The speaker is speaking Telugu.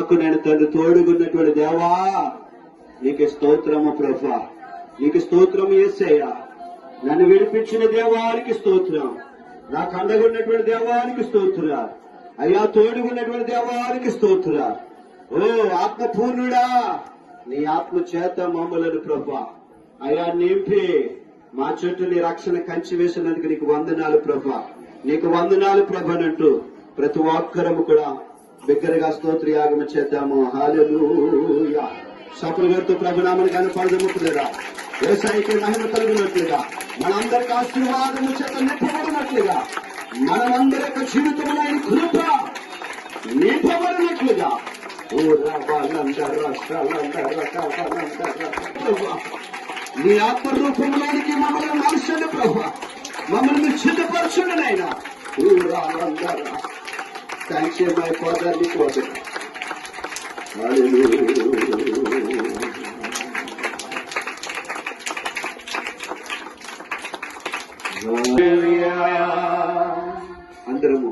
నాకు నేను తండ్రి తోడుగున్నటువంటి దేవా నీకు స్తోత్రము ప్రభా, నీకు స్తోత్రము యేసయ్యా. నన్ను విడిపించిన దేవానికి స్తోత్రం, నాకు అండగున్నటువంటి దేవానికి స్తోత్రా అయ్యా, తోడుగున్నటువంటి దేవానికి స్తోత్రా. ఓ ఆత్మపూర్ణుడా, నీ ఆత్మ చేత మమ్మలను ప్రభా అయ్యా నింపి మా చుట్టూ నీ రక్షణ కంచి వేసినందుకు నీకు వందనాలు ప్రభా, నీకు వందనాలు ప్రభనంటూ ప్రతి ఒక్కరము కూడా బిగ్గరగా స్తోత్ర యాగము చేద్దాము. హల్లెలూయా. సఫల గారితో ప్రభునామని కనపడదముట్లేదా, వ్యవసాయకి మహిమ కలిగినట్లుగా, మనందరికి ఆశీర్వాదము చేత నింపబడినట్లుగా, మనమందరి యొక్క జీవితంలో ఆయన కృప నింపబడినట్లుగా నీ ఆత్మరూపంలోనికి మమ్మల్ని మనుషులు ప్రభా, మమ్మల్ని సిద్ధపరచుండి నాయనా. థ్యాంక్స్ మై ఫాదర్, నీకు వదలు. అందరము